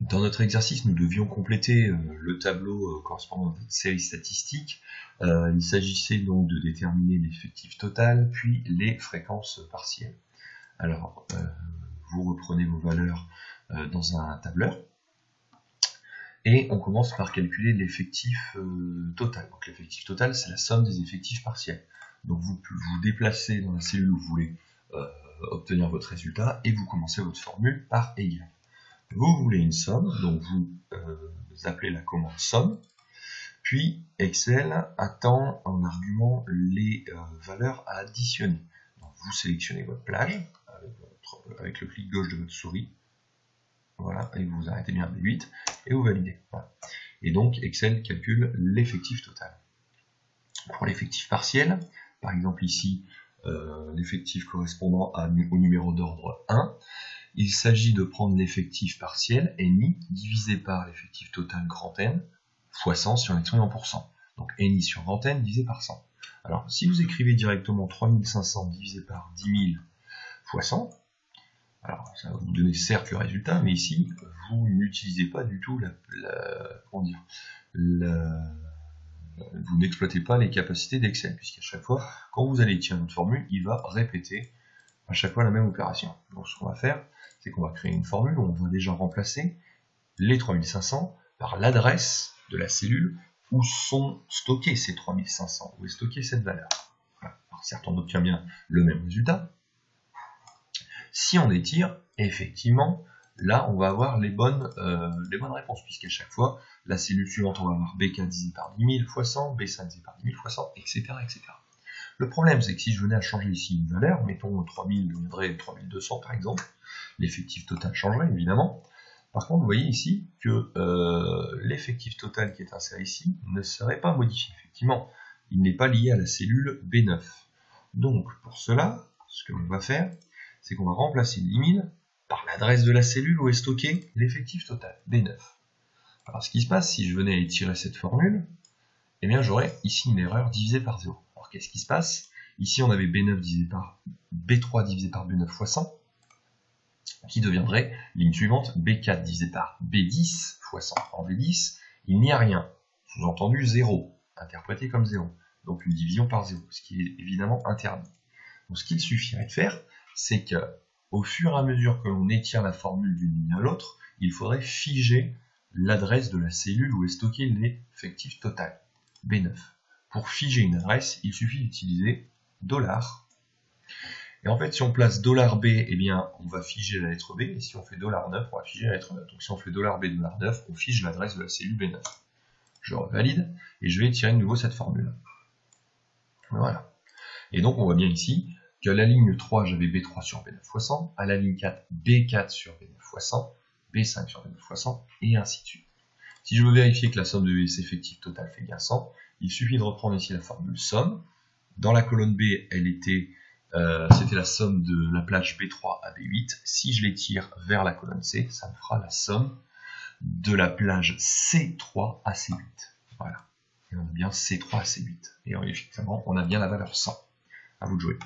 Dans notre exercice, nous devions compléter le tableau correspondant à notre série statistique. Il s'agissait donc de déterminer l'effectif total, puis les fréquences partielles. Alors, vous reprenez vos valeurs dans un tableur, et on commence par calculer l'effectif total. Donc l'effectif total, c'est la somme des effectifs partiels. Donc vous vous déplacez dans la cellule où vous voulez obtenir votre résultat, et vous commencez votre formule par égal. Vous voulez une somme, donc vous appelez la commande somme, puis Excel attend en argument les valeurs à additionner. Donc vous sélectionnez votre plage avec le clic gauche de votre souris, voilà, et vous arrêtez bien à B8 et vous validez. Voilà. Et donc Excel calcule l'effectif total. Pour l'effectif partiel, par exemple ici, l'effectif correspondant au numéro d'ordre 1, il s'agit de prendre l'effectif partiel, NI, divisé par l'effectif total grand N, fois 100 si on exprime en pourcent. Donc NI sur grand N divisé par 100. Alors, si vous écrivez directement 3500 divisé par 10 000 fois 100, alors ça va vous donner certes le résultat, mais ici, vous n'utilisez pas du tout vous n'exploitez pas les capacités d'Excel, puisqu'à chaque fois, quand vous allez tirer votre formule, il va répéter à chaque fois la même opération. Donc ce qu'on va faire, c'est qu'on va créer une formule où on va déjà remplacer les 3500 par l'adresse de la cellule où sont stockés ces 3500, où est stockée cette valeur. Voilà. Alors certes, on obtient bien le même résultat. Si on étire, effectivement, là, on va avoir les bonnes réponses, puisqu'à chaque fois, la cellule suivante, on va avoir B4 divisé par 10 000 fois 100, B5 divisé par 10 000 fois 100, etc., etc. Le problème, c'est que si je venais à changer ici une valeur, mettons 3000 deviendrait 3200 par exemple, l'effectif total changerait évidemment. Par contre, vous voyez ici que l'effectif total qui est inséré ici ne serait pas modifié. Effectivement, il n'est pas lié à la cellule B9. Donc, pour cela, ce que l'on va faire, c'est qu'on va remplacer 10 000 par l'adresse de la cellule où est stocké l'effectif total, B9. Alors, ce qui se passe, si je venais à étirer cette formule, eh bien, j'aurais ici une erreur divisée par 0. Alors, qu'est-ce qui se passe? Ici, on avait B9 divisé par B3 divisé par B9 fois 100, qui deviendrait, ligne suivante, B4 divisé par B10 fois 100. En B10, il n'y a rien. Sous-entendu 0, interprété comme 0. Donc une division par 0, ce qui est évidemment interdit. Donc ce qu'il suffirait de faire, c'est que au fur et à mesure que l'on étire la formule d'une ligne à l'autre, il faudrait figer l'adresse de la cellule où est stocké l'effectif total, B9. Pour figer une adresse, il suffit d'utiliser $. Et en fait, si on place $B, eh bien, on va figer la lettre B, et si on fait $9, on va figer la lettre 9. Donc si on fait $B, $9, on fige l'adresse de la cellule B9. Je revalide, et je vais étirer de nouveau cette formule. Voilà. Et donc on voit bien ici qu'à la ligne 3, j'avais B3 sur B9 fois 100, à la ligne 4, B4 sur B9 fois 100, B5 sur B9 fois 100, et ainsi de suite. Si je veux vérifier que la somme de ces effectifs total fait bien 100, il suffit de reprendre ici la formule somme. Dans la colonne B, c'était la somme de la plage B3 à B8. Si je l'étire vers la colonne C, ça me fera la somme de la plage C3 à C8. Voilà. Et on a bien C3 à C8. Et effectivement, on a bien la valeur 100. À vous de jouer.